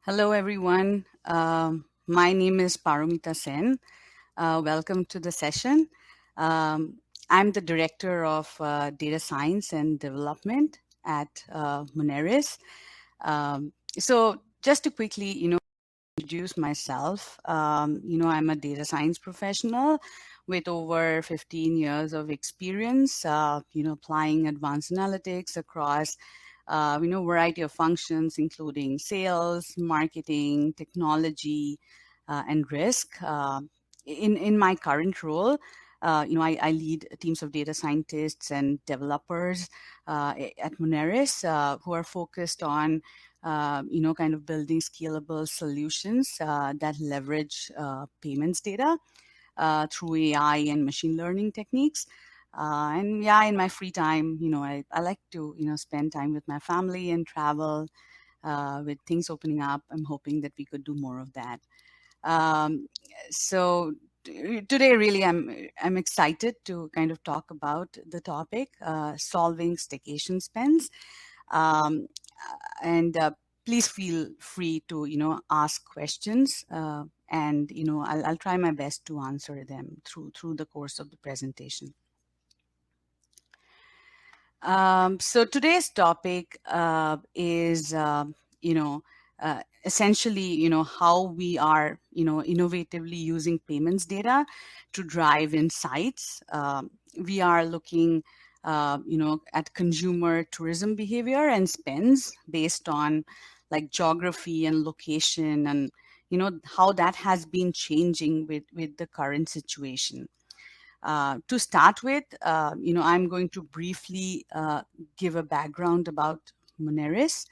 Hello, everyone. My name is Paromita Sen. Welcome to the session. I'm the Director of Data Science and Development at Moneris. So just to quickly, introduce myself, I'm a data science professional with over 15 years of experience, applying advanced analytics across variety of functions, including sales, marketing, technology, and risk. In my current role, I lead teams of data scientists and developers at Moneris who are focused on, kind of building scalable solutions that leverage payments data through AI and machine learning techniques. And yeah, in my free time, I like to, spend time with my family and travel. With things opening up, I'm hoping that we could do more of that. Um, so today, really, I'm excited to kind of talk about the topic, solving staycation spends. Um, and please feel free to ask questions, and I'll try my best to answer them through the course of the presentation. So today's topic is, essentially, how we are, innovatively using payments data to drive insights. We are looking, at consumer tourism behavior and spends based on like geography and location, and how that has been changing with the current situation. To start with, I'm going to briefly give a background about Moneris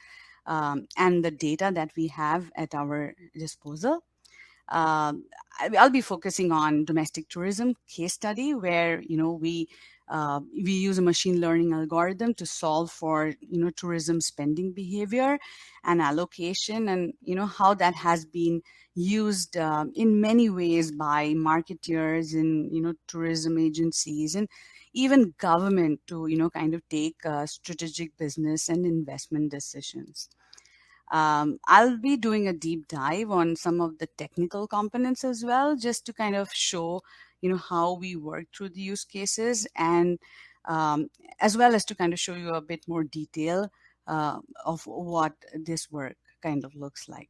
and the data that we have at our disposal. Um, I'll be focusing on domestic tourism case study where we use a machine learning algorithm to solve for tourism spending behavior and allocation, and how that has been used in many ways by marketeers and tourism agencies and even government to kind of take strategic business and investment decisions. I'll be doing a deep dive on some of the technical components as well, just to kind of show, how we work through the use cases, and um, as well as to kind of show you a bit more detail of what this work kind of looks like.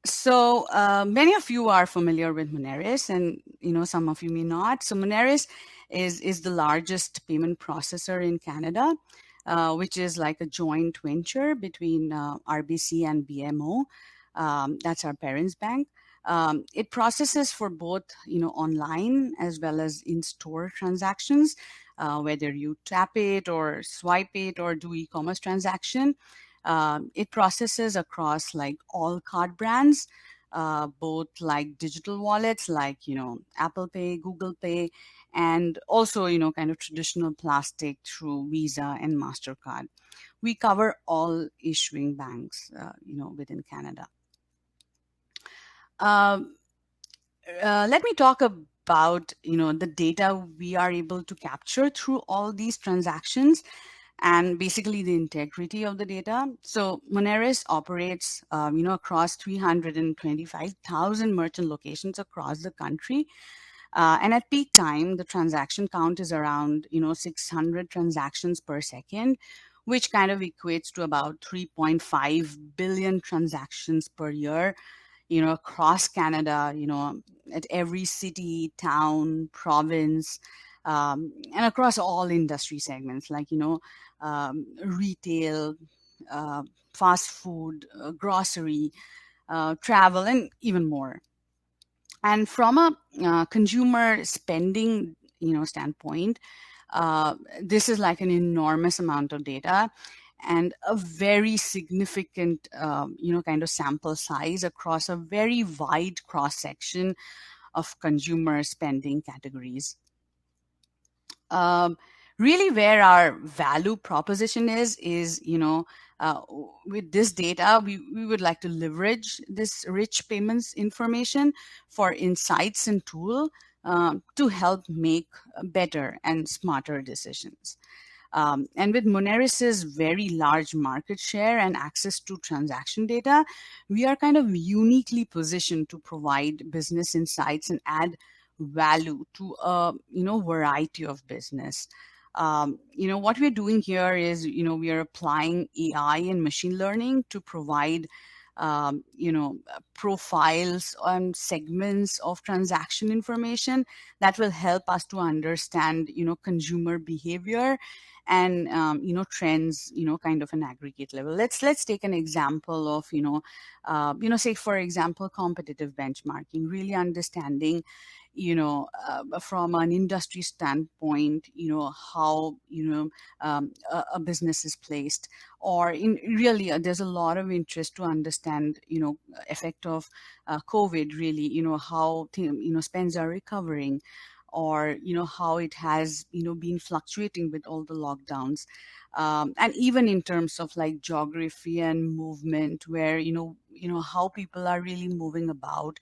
So many of you are familiar with Moneris, and some of you may not. So Moneris is the largest payment processor in Canada, which is like a joint venture between RBC and BMO. That's our parents' bank. It processes for both online as well as in-store transactions, whether you tap it or swipe it or do e-commerce transaction. It processes across like all card brands, both like digital wallets like Apple Pay, Google Pay, and also kind of traditional plastic through Visa and Mastercard. We cover all issuing banks, within Canada. Um, Let me talk about the data we are able to capture through all these transactions and basically the integrity of the data. So Moneris operates, across 325,000 merchant locations across the country. And at peak time, the transaction count is around, 600 transactions per second, which kind of equates to about 3.5 billion transactions per year, across Canada, at every city, town, province, and across all industry segments like, retail, uh, fast food, grocery, travel, and even more. And from a consumer spending, standpoint, this is like an enormous amount of data and a very significant, kind of sample size across a very wide cross section of consumer spending categories. Um, Really, where our value proposition is, uh, with this data, we would like to leverage this rich payments information for insights and tool to help make better and smarter decisions. And with Moneris's very large market share and access to transaction data, we are kind of uniquely positioned to provide business insights and add value to a variety of business. What we're doing here is we are applying AI and machine learning to provide profiles and segments of transaction information that will help us to understand consumer behavior and trends kind of an aggregate level. Let's take an example of say for example competitive benchmarking, really understanding from an industry standpoint how a business is placed, or in really there's a lot of interest to understand effect of COVID, really how spends are recovering, or how it has been fluctuating with all the lockdowns, and even in terms of like geography and movement, where how people are really moving about.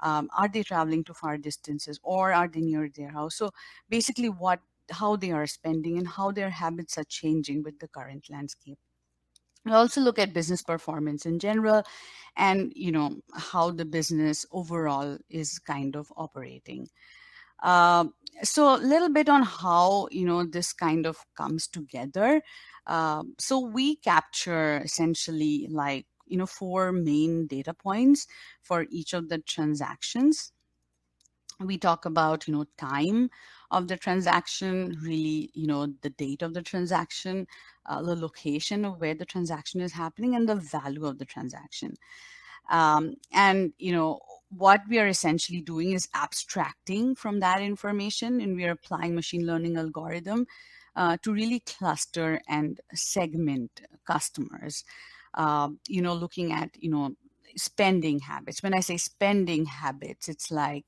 Are they traveling to far distances, or are they near their house? So basically what how they are spending and how their habits are changing with the current landscape. We also look at business performance in general, and how the business overall is kind of operating. um, so a little bit on how this kind of comes together. So we capture essentially like four main data points for each of the transactions. We talk about time of the transaction, really the date of the transaction, the location of where the transaction is happening, and the value of the transaction. And what we are essentially doing is abstracting from that information, and we are applying machine learning algorithm to really cluster and segment customers. Looking at spending habits. When I say spending habits, it's like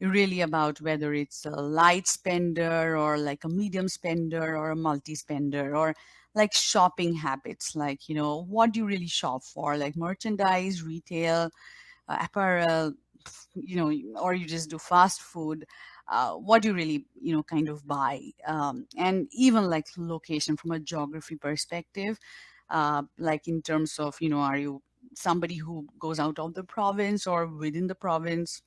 really about whether it's a light spender, or like a medium spender, or a multi spender, or like shopping habits, like what do you really shop for, like merchandise, retail, apparel, or you just do fast food. What do you really kind of buy, and even like location from a geography perspective, like in terms of are you somebody who goes out of the province or within the province,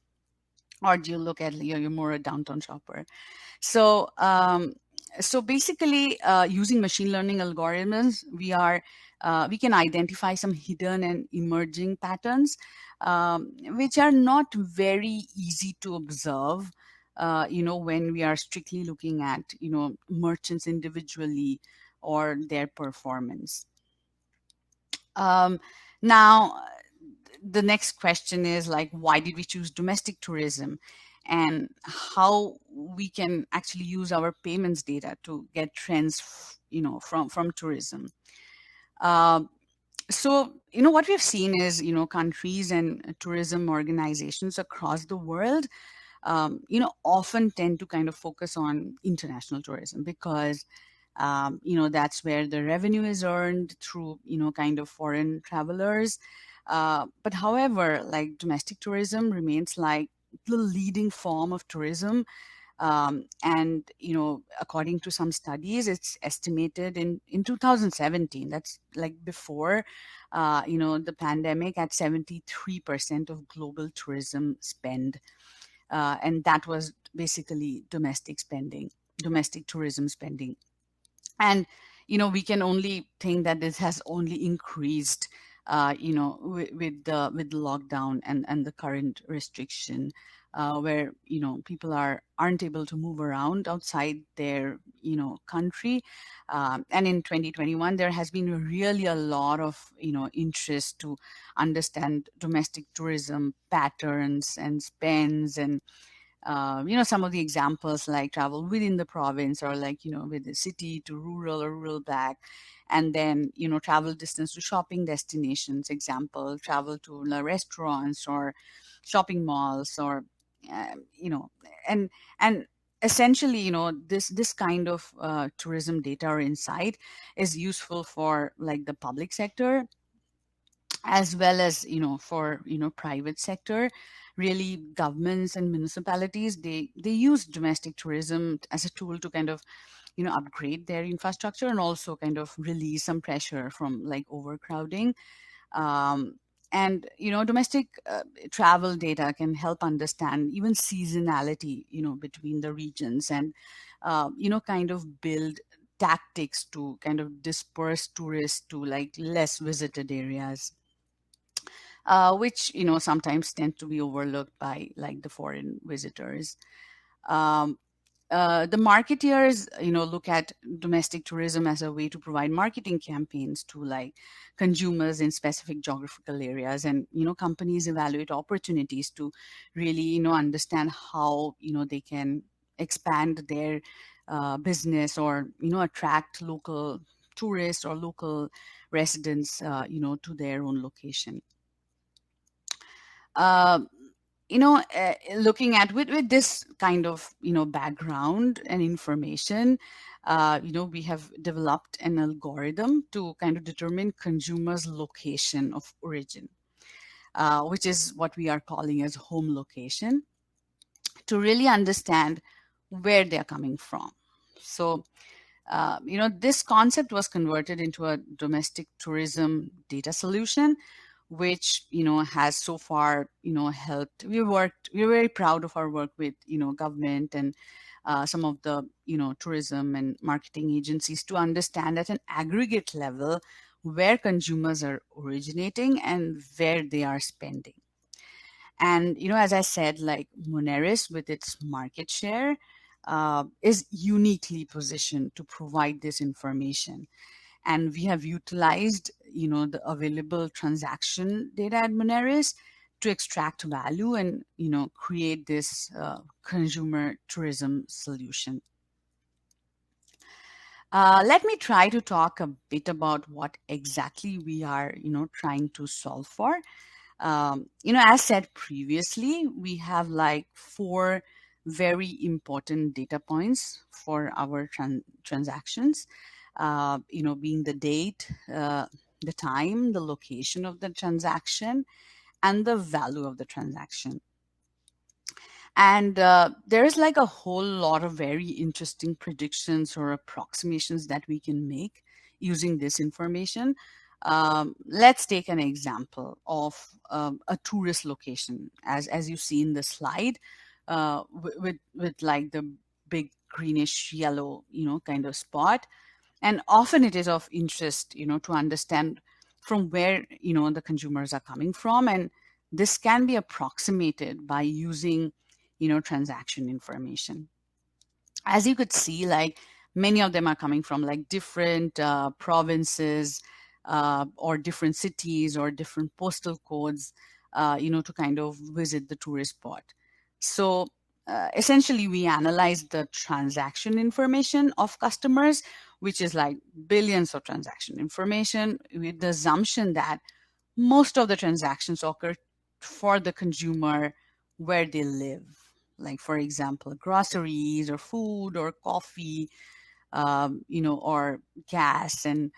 or do you look at you're more a downtown shopper? So basically, using machine learning algorithms, we can identify some hidden and emerging patterns, which are not very easy to observe when we are strictly looking at merchants individually or their performance. Now, the next question is like, why did we choose domestic tourism, and how we can actually use our payments data to get trends from tourism. uh, so what we've seen is countries and tourism organizations across the world often tend to kind of focus on international tourism, because that's where the revenue is earned through kind of foreign travelers. But however, like domestic tourism remains like the leading form of tourism. And according to some studies, it's estimated in 2017, that's like before the pandemic, at 73% of global tourism spend. And that was basically domestic tourism spending. And we can only think that this has only increased with the lockdown and the current restriction, where people aren't able to move around outside their country. And in 2021 there has been really a lot of interest to understand domestic tourism patterns and spends, and some of the examples like travel within the province, or like with the city to rural or rural back, and then travel distance to shopping destinations, example travel to the restaurants or shopping malls, or you know and and essentially this kind of tourism data or insight is useful for like the public sector, as well as for private sector. Really, governments and municipalities, they use domestic tourism as a tool to kind of upgrade their infrastructure and also kind of release some pressure from like overcrowding. um, and domestic travel data can help understand even seasonality between the regions, and kind of build tactics to kind of disperse tourists to like less visited areas, which sometimes tend to be overlooked by like the foreign visitors. um, the marketeers look at domestic tourism as a way to provide marketing campaigns to like consumers in specific geographical areas, and companies evaluate opportunities to really understand how they can expand their business, or attract local tourists or local residents to their own location. Um, Looking at with this kind of background and information, we have developed an algorithm to kind of determine consumers location of origin, which is what we are calling as home location, to really understand where they're coming from. So this concept was converted into a domestic tourism data solution, which has so far helped. We're very proud of our work with government and some of the tourism and marketing agencies to understand at an aggregate level where consumers are originating and where they are spending. And as I said, like Moneris with its market share is uniquely positioned to provide this information. And we have utilized the available transaction data at Moneris to extract value and create this consumer tourism solution. Let me try to talk a bit about what exactly we are trying to solve for. As said previously, we have like four very important data points for our transactions, being the date, the time, the location of the transaction, and the value of the transaction. And there is like a whole lot of very interesting predictions or approximations that we can make using this information. Let's take an example of a tourist location, as you see in the slide, with like the big greenish yellow, kind of spot. And often it is of interest to understand from where the consumers are coming from, and this can be approximated by using transaction information. As you could see, like many of them are coming from like different provinces, or different cities or different postal codes, to kind of visit the tourist spot. So essentially we analyze the transaction information of customers, which is like billions of transaction information, with the assumption that most of the transactions occur for the consumer where they live. Like, for example, groceries or food or coffee, or gas. And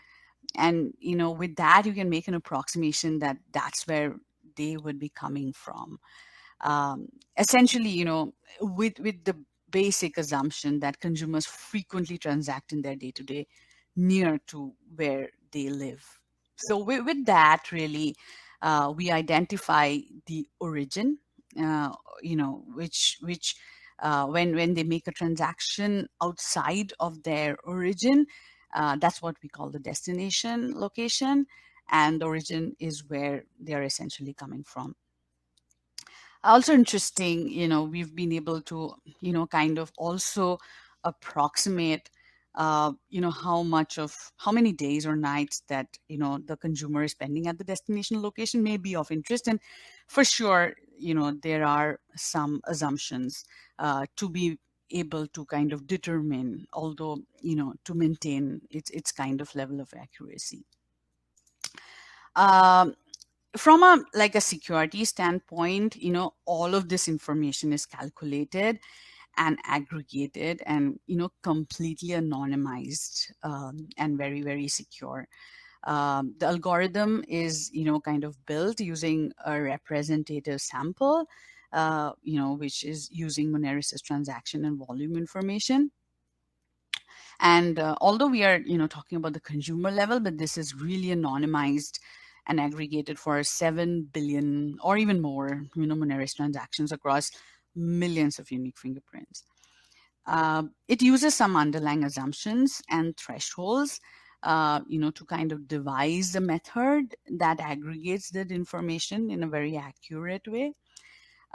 with that, you can make an approximation that that's where they would be coming from. Essentially, with the basic assumption that consumers frequently transact in their day to day near to where they live. So with that, really, we identify the origin, which when they make a transaction outside of their origin, that's what we call the destination location, and the origin is where they are essentially coming from. Also interesting, we've been able to kind of also approximate how many days or nights that the consumer is spending at the destination location may be of interest. And for sure, there are some assumptions to be able to kind of determine, although to maintain its kind of level of accuracy. um, from a like a security standpoint, all of this information is calculated and aggregated and completely anonymized, and very, very secure. The algorithm is kind of built using a representative sample, which is using Moneris's transaction and volume information. And although we are, talking about the consumer level, but this is really anonymized and aggregated for 7 billion or even more, Moneris transactions across millions of unique fingerprints. It uses some underlying assumptions and thresholds, to kind of devise a method that aggregates that information in a very accurate way.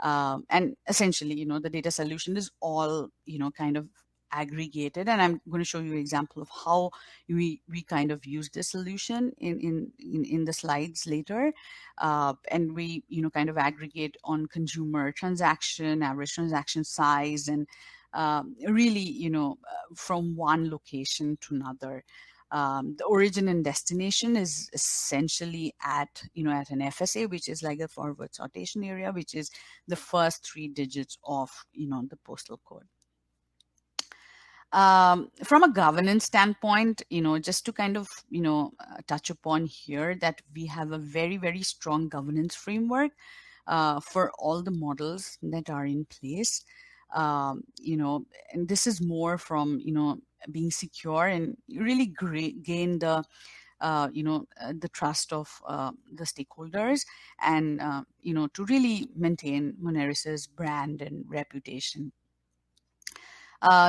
And essentially, the data solution is all, kind of aggregated. And I'm going to show you an example of how we kind of use this solution in the slides later. And we, kind of aggregate on consumer transaction, average transaction size, and really, from one location to another. The origin and destination is essentially at an FSA, which is like a forward sortation area, which is the first three digits of the postal code. From a governance standpoint, just to kind of touch upon here that we have a very, very strong governance framework for all the models that are in place. And this is more from being secure and really gain the trust of the stakeholders, and to really maintain Moneris's brand and reputation.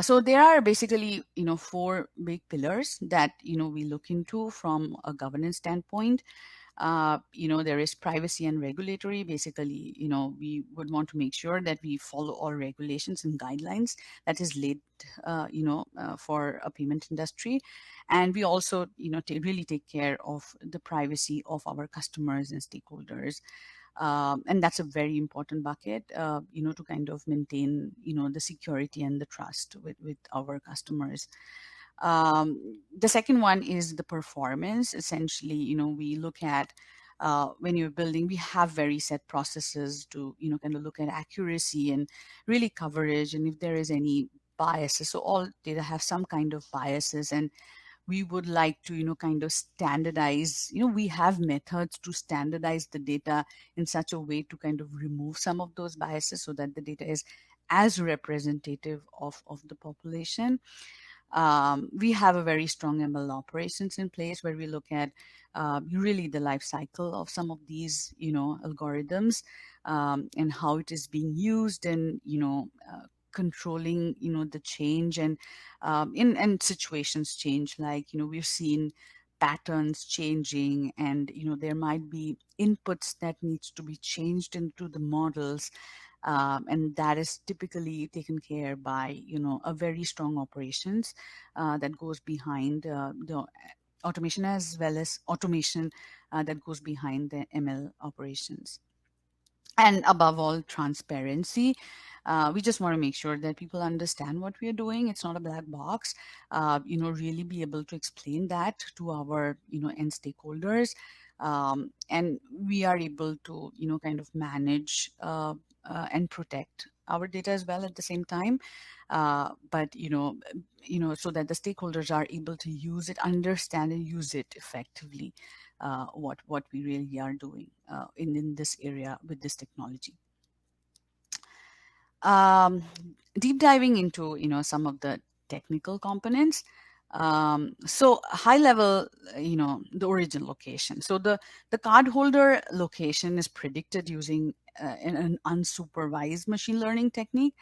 So there are basically four big pillars that we look into from a governance standpoint. There is privacy and regulatory. Basically, we would want to make sure that we follow all regulations and guidelines that is laid, for a payment industry. And we also, really take care of the privacy of our customers and stakeholders. And that's a very important bucket, to kind of maintain, the security and the trust with our customers. The second one is the performance. Essentially, we look at when you're building, we have very set processes to, kind of look at accuracy and really coverage, and if there is any biases. So all data have some kind of biases, and we would like to kind of standardize. We have methods to standardize the data in such a way to kind of remove some of those biases so that the data is as representative of the population. We have a very strong ML operations in place where we look at really the life cycle of some of these, algorithms, and how it is being used, and controlling, the change, and in situations change. Like we've seen patterns changing, and there might be inputs that needs to be changed into the models, and that is typically taken care by a very strong operations that goes behind the automation, as well as automation that goes behind the ML operations. And above all, transparency. We just want to make sure that people understand what we are doing. It's not a black box. Really be able to explain that to our end stakeholders, and we are able to kind of manage and protect our data as well at the same time. But so that the stakeholders are able to use it, understand and use it effectively, what we really are doing in this area with this technology. um, Deep diving into some of the technical components. So high level, the origin location. So the cardholder location is predicted using an unsupervised machine learning technique.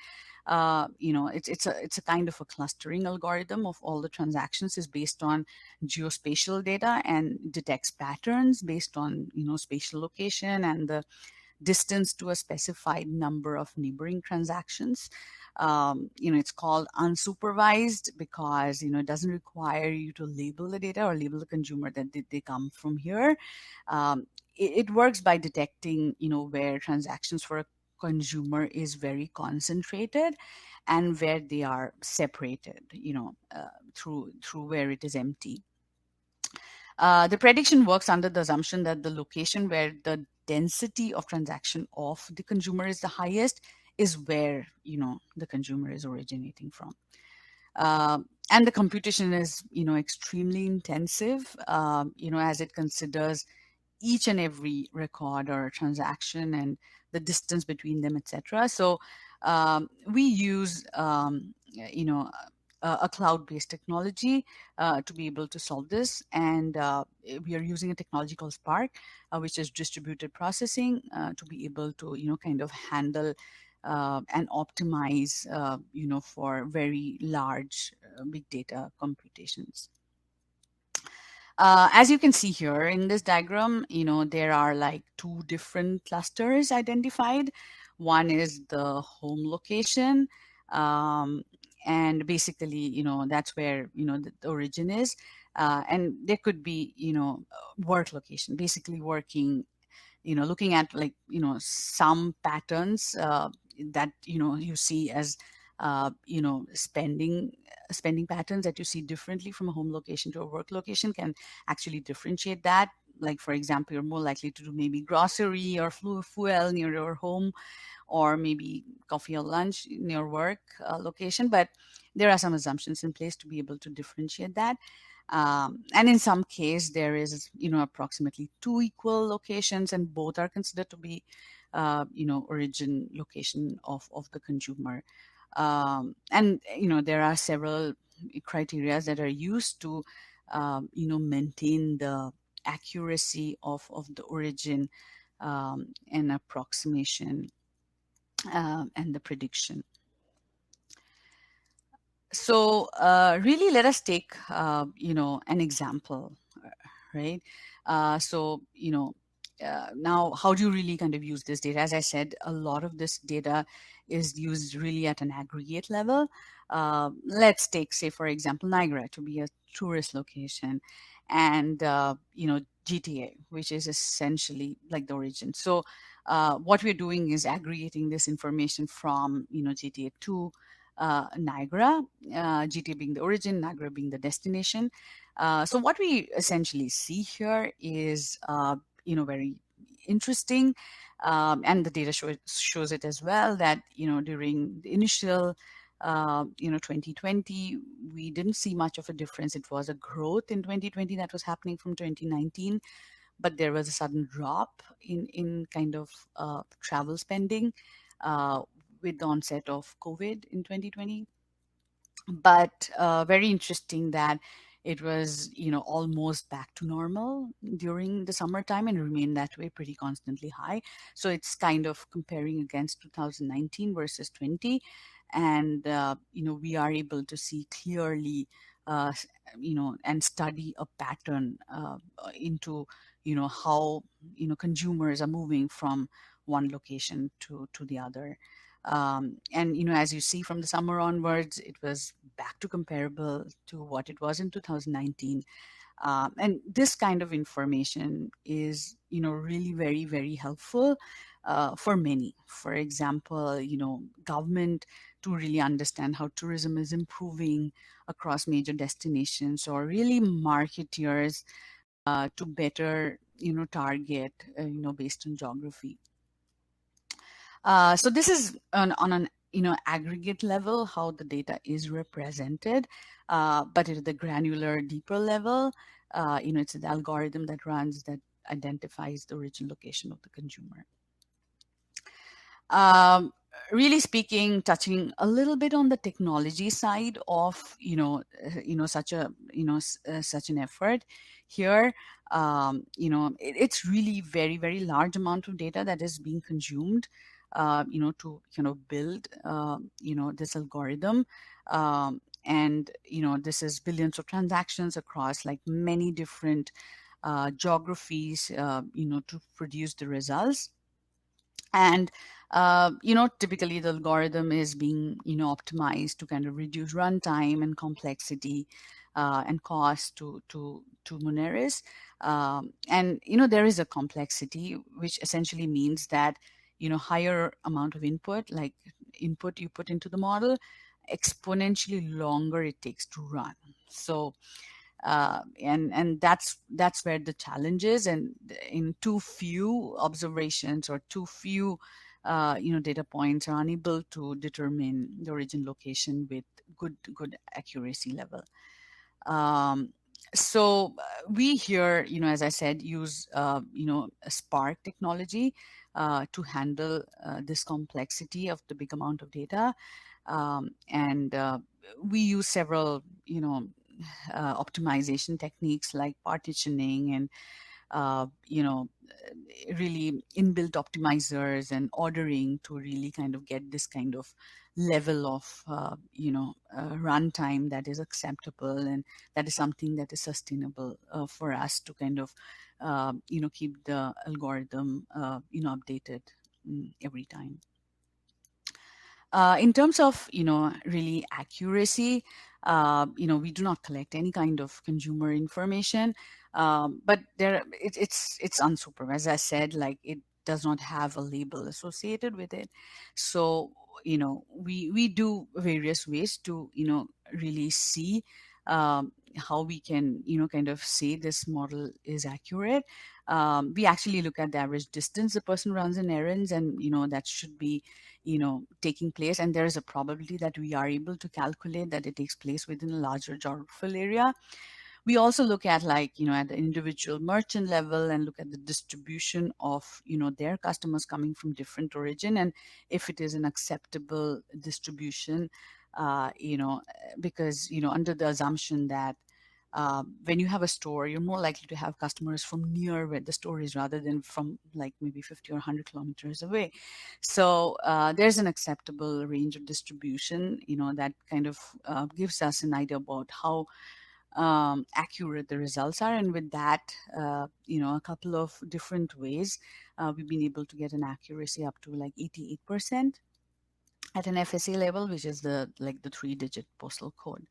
It's a kind of a clustering algorithm of all the transactions, is based on geospatial data and detects patterns based on spatial location and the distance to a specified number of neighboring transactions. It's called unsupervised because it doesn't require you to label the data or label the consumer that they come from here. It works by detecting where transactions for a consumer is very concentrated and where they are separated, through where it is empty. The prediction works under the assumption that the location where the density of transaction of the consumer is the highest is where the consumer is originating from. And the computation is extremely intensive, as it considers each and every record or transaction and the distance between them, etc. So we use a cloud-based technology to be able to solve this. And we are using a technology called Spark, which is distributed processing to be able to, kind of handle and optimize, for very large big data computations. As you can see here in this diagram, there are like two different clusters identified. One is the home location, um, and basically, that's where, the origin is. And there could be, work location, basically working, looking at like, some patterns that, you see as, spending patterns that you see differently from a home location to a work location can actually differentiate that. Like, for example, you're more likely to do maybe grocery or fuel near your home, or maybe coffee or lunch in your work location. But there are some assumptions in place to be able to differentiate that. And in some case, there is, approximately two equal locations, and both are considered to be, origin location of the consumer. And, there are several criteria that are used to, maintain the accuracy of the origin and approximation and the prediction. So really, let us take an example, right? So now, how do you really kind of use this data? As I said, a lot of this data is used really at an aggregate level. Let's take, say, for example, Niagara to be a tourist location, and GTA, which is essentially like the origin. So what we're doing is aggregating this information from GTA to Niagara, GTA being the origin, Niagara being the destination. So what we essentially see here is, very interesting, and the data shows it as well, that during the initial 2020, we didn't see much of a difference. It was a growth in 2020 that was happening from 2019, but there was a sudden drop in kind of travel spending with the onset of COVID in 2020. But very interesting that it was almost back to normal during the summertime and remained that way pretty constantly high. So it's kind of comparing against 2019 versus 20, and we are able to see clearly, and study a pattern into how consumers are moving from one location to the other. And as you see from the summer onwards, it was back to comparable to what it was in 2019. And this kind of information is really very, very helpful for many. For example, government to really understand how tourism is improving across major destinations, or really marketeers to better target based on geography. So this is on an aggregate level how the data is represented, but at the granular, deeper level, it's the algorithm that runs that identifies the origin location of the consumer. Um, Really speaking, touching a little bit on the technology side of such a such an effort here. It's really very, very large amount of data that is being consumed to build this algorithm. And this is billions of transactions across like many different geographies to produce the results. And typically the algorithm is being optimized to kind of reduce runtime and complexity and cost to Moneris. And there is a complexity, which essentially means that higher amount of input, like input you put into the model, exponentially longer it takes to run. So and that's where the challenge is. And in too few observations or too few data points, are unable to determine the origin location with good accuracy level. So we here, as I said, use a Spark technology to handle this complexity of the big amount of data. And we use several, optimization techniques like partitioning and really inbuilt optimizers and ordering to really kind of get this kind of level of runtime that is acceptable, and that is something that is sustainable for us to kind of keep the algorithm updated every time. In terms of, really accuracy, we do not collect any kind of consumer information, but it's unsupervised. As I said, like it does not have a label associated with it. So, we do various ways to, really see how we can, kind of say this model is accurate. We actually look at the average distance the person runs in errands, and, that should be taking place, and there is a probability that we are able to calculate that it takes place within a larger geographical area. We also look at, like, at the individual merchant level, and look at the distribution of, their customers coming from different origin, and if it is an acceptable distribution, because, under the assumption that when you have a store, you're more likely to have customers from near where the store is rather than from like maybe 50 or 100 kilometers away. So there's an acceptable range of distribution, that kind of gives us an idea about how accurate the results are. And with that, a couple of different ways, we've been able to get an accuracy up to like 88% at an FSA level, which is the 3-digit postal code.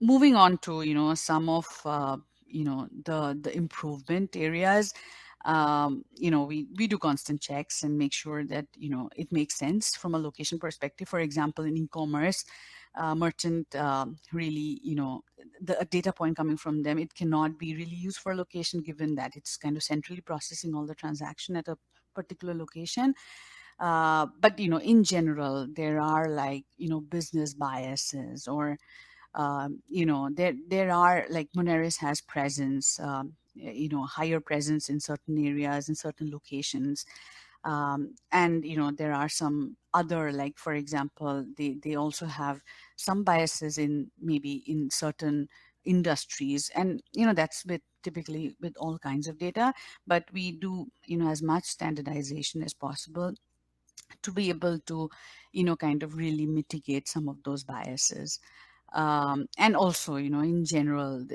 Moving on to, some of the improvement areas. We do constant checks and make sure that, it makes sense from a location perspective. For example, in e-commerce, merchant really, the a data point coming from them, it cannot be really used for location, given that it's kind of centrally processing all the transaction at a particular location. But, in general, there are, like, business biases, or there are, like, Moneris has presence, higher presence in certain areas, in certain locations. And, there are some other, like, for example, they also have some biases in maybe in certain industries, and, that's with typically with all kinds of data. But we do, as much standardization as possible to be able to, kind of really mitigate some of those biases. And also, in general,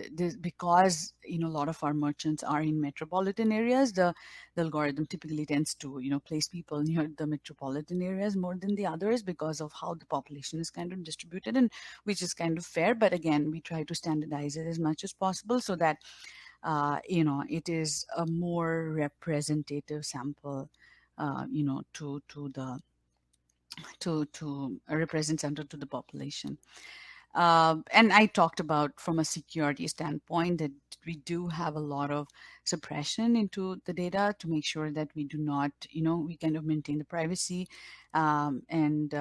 because, a lot of our merchants are in metropolitan areas, the algorithm typically tends to, place people near the metropolitan areas more than the others, because of how the population is kind of distributed, and which is kind of fair. But again, we try to standardize it as much as possible, so that it is a more representative sample, to the to a representative to the population. And I talked about, from a security standpoint, that we do have a lot of suppression into the data to make sure that we do not, we kind of maintain the privacy, and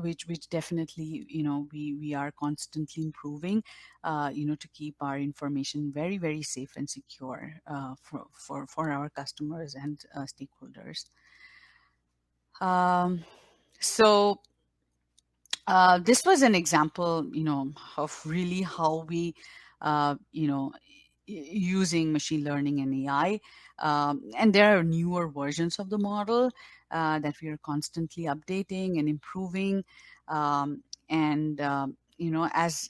which definitely, we are constantly improving, to keep our information very, very safe and secure, for our customers and stakeholders. So this was an example, of really how we, using machine learning and AI. And there are newer versions of the model that we are constantly updating and improving. And as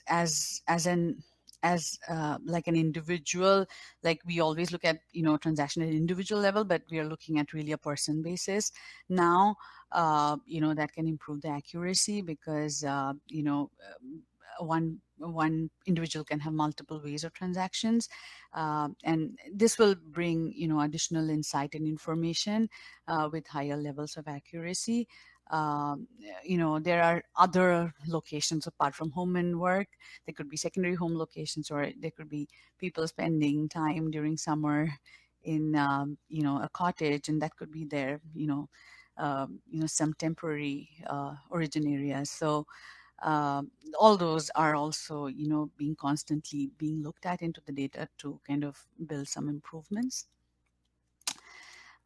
like an individual, like we always look at, transaction at an individual level, but we are looking at really a person basis now. That can improve the accuracy, because one individual can have multiple ways of transactions, and this will bring, additional insight and information with higher levels of accuracy. There are other locations apart from home and work. There could be secondary home locations, or there could be people spending time during summer in, a cottage, and that could be their, some temporary origin areas. So all those are also, being constantly being looked at into the data to kind of build some improvements.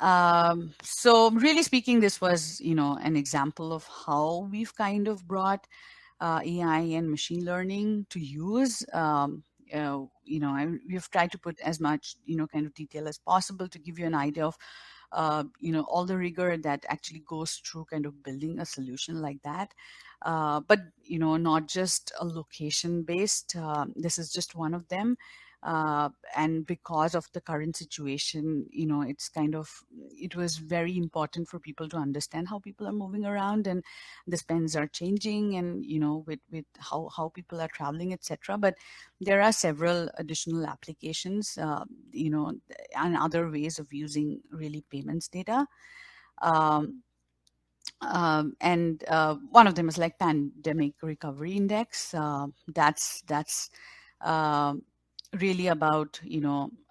So really speaking, this was, an example of how we've kind of brought AI and machine learning to use. We've tried to put as much, kind of detail as possible to give you an idea of, all the rigor that actually goes through kind of building a solution like that. But, not just a location based, this is just one of them. And because of the current situation, it was very important for people to understand how people are moving around and the spends are changing, and with how people are traveling, etc. But there are several additional applications, and other ways of using really payments data. um, and One of them is like pandemic recovery index. That's um really about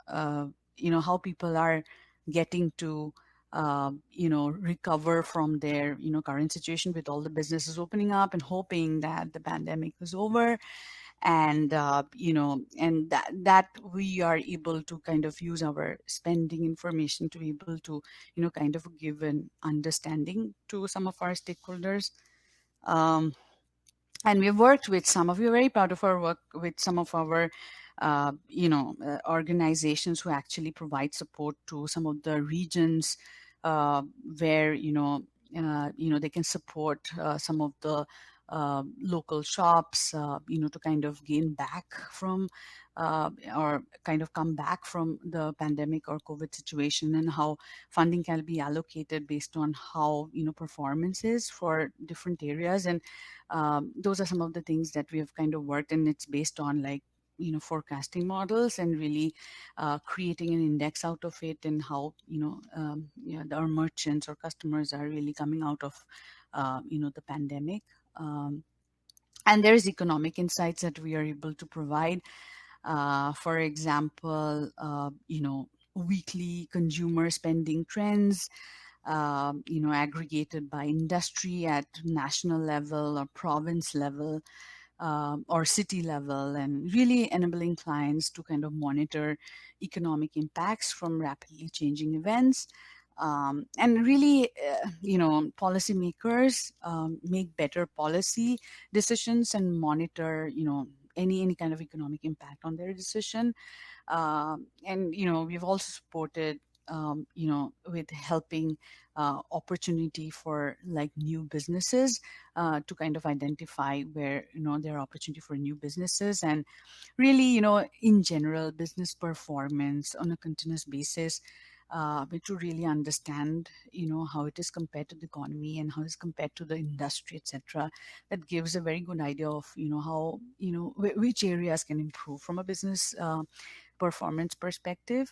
how people are getting to recover from their current situation, with all the businesses opening up and hoping that the pandemic is over. And and that we are able to kind of use our spending information to be able to kind of give an understanding to some of our stakeholders. um, and we've worked with some of, we're very proud of our work with some of our organizations who actually provide support to some of the regions, where they can support some of the local shops, to kind of gain back from or kind of come back from the pandemic or COVID situation, and how funding can be allocated based on how performance is for different areas. And those are some of the things that we have kind of worked, and it's based on like forecasting models, and really creating an index out of it, and how our merchants or customers are really coming out of the pandemic. And there's economic insights that we are able to provide. For example, weekly consumer spending trends, aggregated by industry at national level or province level, or city level, and really enabling clients to kind of monitor economic impacts from rapidly changing events. And really, policymakers make better policy decisions and monitor, any kind of economic impact on their decision. And we've also supported with helping opportunity for like new businesses, to kind of identify where there are opportunity for new businesses, and really in general business performance on a continuous basis, but to really understand how it is compared to the economy and how it's compared to the industry, etc. That gives a very good idea of how which areas can improve from a business performance perspective.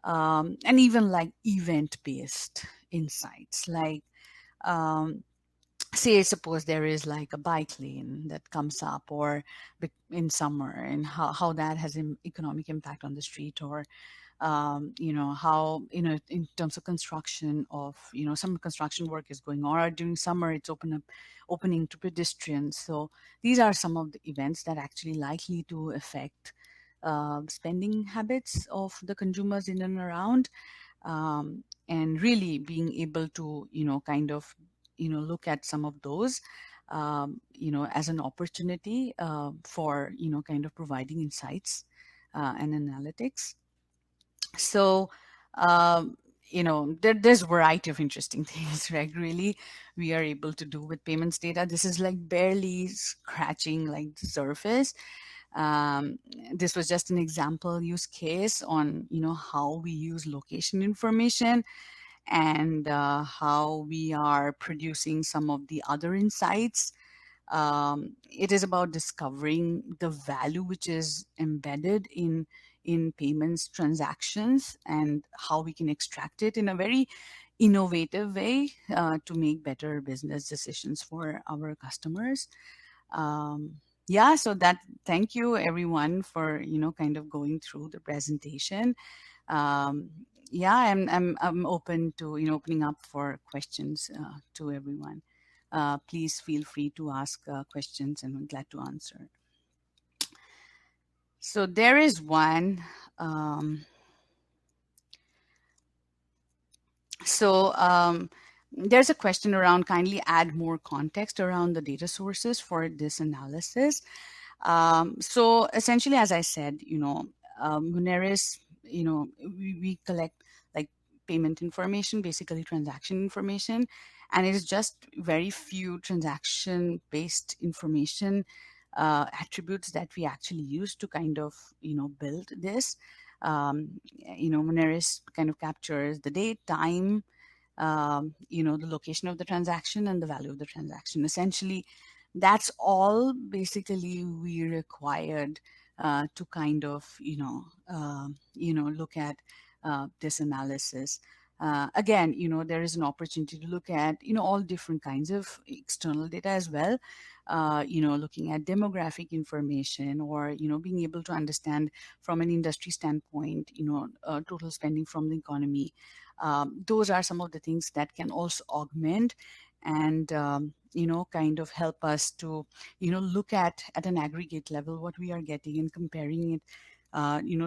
And even like event based insights, like um, say suppose there is like a bike lane that comes up, or in summer, and how that has an economic impact on the street, or how in terms of construction of some construction work is going on, or during summer it's opening to pedestrians. So these are some of the events that actually likely to affect spending habits of the consumers in and around. And really being able to kind of look at some of those as an opportunity for kind of providing insights and analytics. So there's a variety of interesting things, right? Really, we are able to do with payments data. This is like barely scratching like the surface. um, this was just an example use case on how we use location information, and how we are producing some of the other insights. It is about discovering the value which is embedded in payments transactions, and how we can extract it in a very innovative way to make better business decisions for our customers. Yeah, so that, thank you everyone for kind of going through the presentation. um, yeah, I'm open to opening up for questions to everyone. Please feel free to ask questions, and I'm glad to answer. So there is one. Um, So there's a question around kindly add more context around the data sources for this analysis. So essentially, as I said, Moneris, we collect like payment information, basically transaction information, and it is just very few transaction-based information attributes that we actually use to kind of, build this. Moneris kind of captures the date, time, the location of the transaction and the value of the transaction. Essentially, that's all basically we required to kind of, look at this analysis. Again, there is an opportunity to look at, all different kinds of external data as well. Looking at demographic information, or being able to understand from an industry standpoint, total spending from the economy. Those are some of the things that can also augment and kind of help us to look at an aggregate level what we are getting and comparing it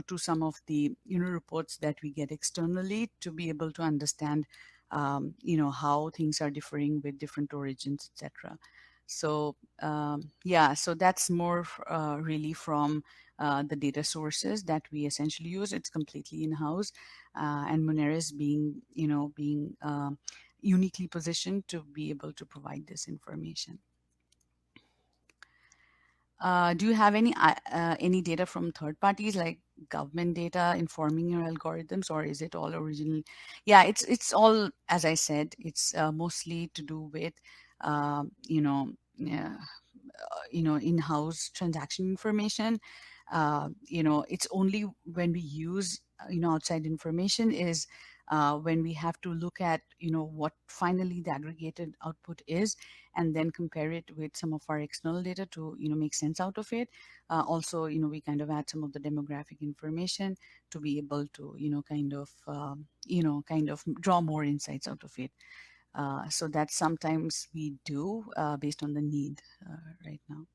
to some of the reports that we get externally, to be able to understand how things are differing with different origins, etc. So yeah, so that's more really from the data sources that we essentially use. It's completely in-house, and Moneris being uniquely positioned to be able to provide this information. Do you have any data from third parties, like government data, informing your algorithms, or is it all original? Yeah, it's all, as I said, it's mostly to do with yeah, in-house transaction information. It's only when we use outside information is when we have to look at what finally the aggregated output is, and then compare it with some of our external data to make sense out of it. Also, we kind of add some of the demographic information to be able to kind of draw more insights out of it. So that sometimes we do based on the need right now.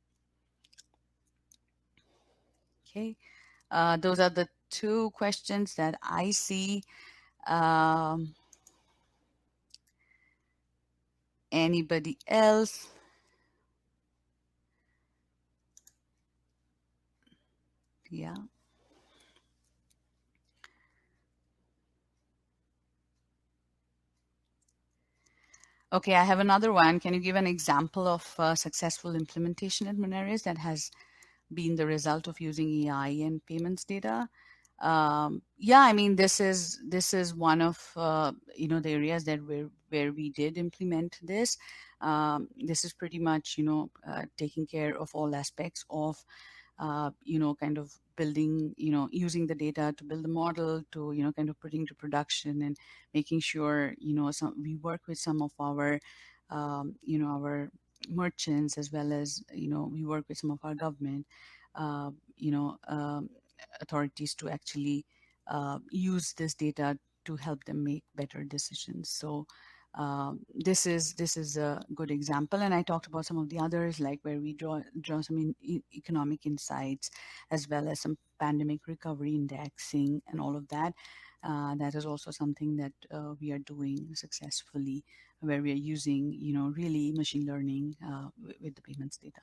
Okay, those are the two questions that I see. Um, Anybody else? Yeah. Okay, I have another one. Can you give an example of successful implementation at Moneris that has been the result of using AI and payments data? Yeah, I mean, this is one of the areas that where we did implement this. This is pretty much taking care of all aspects of kind of building, using the data to build the model, to kind of putting to production, and making sure we work with some of our our merchants, as well as we work with some of our government uh, you know um, authorities to actually use this data to help them make better decisions. So this is a good example, and I talked about some of the others, like where we draw some economic insights, as well as some pandemic recovery indexing and all of that. That is also something that we are doing successfully, where we are using really machine learning with the payments data.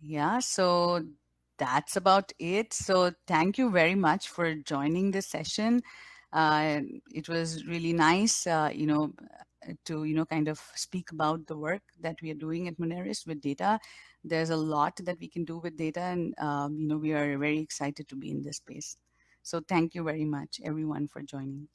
Yeah, so that's about it. So thank you very much for joining this session. It was really nice, to kind of speak about the work that we are doing at Moneris with data. There's a lot that we can do with data, and we are very excited to be in this space. So thank you very much, everyone, for joining.